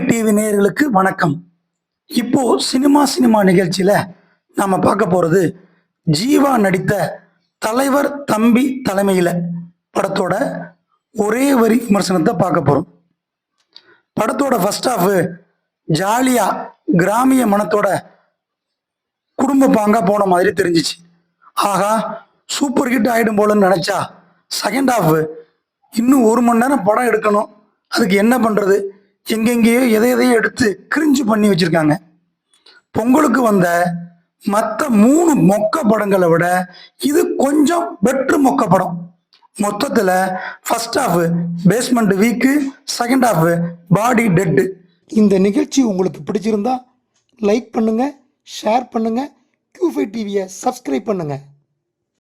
TV நேயர்களுக்கு வணக்கம். இப்போ சினிமா நிகழ்ச்சியில நாம பார்க்க போறது ஜீவா நடித்த தலைவர் தம்பி தலைமையில படத்தோட ஒரே வரி விமர்சனத்தை பார்க்க போறோம். படத்தோட ஃபர்ஸ்ட் ஹாஃப் ஜாலியா கிராமிய மனத்தோட குடும்ப பாங்கா போன மாதிரி தெரிஞ்சிச்சு. ஆகா, சூப்பர் ஹிட் ஆயிடும் போலன்னு நினைச்சா செகண்ட் ஹாஃப் இன்னும் 1 மணி நேரம் படம் எடுக்கணும், அதுக்கு என்ன பண்றது, எங்கெங்கேயோ எதையோ எடுத்து கிரிஞ்சு பண்ணி வச்சிருக்காங்க. பொங்கலுக்கு வந்த மற்ற 3 மொக்க படங்களை விட இது கொஞ்சம் பெட்ரு மொக்க படம். மொத்தத்தில் first half basement weak, second half body dead. இந்த நிகழ்ச்சி உங்களுக்கு பிடிச்சிருந்தா லைக் பண்ணுங்க, ஷேர் பண்ணுங்க, Q5 டிவியை சப்ஸ்கிரைப் பண்ணுங்க.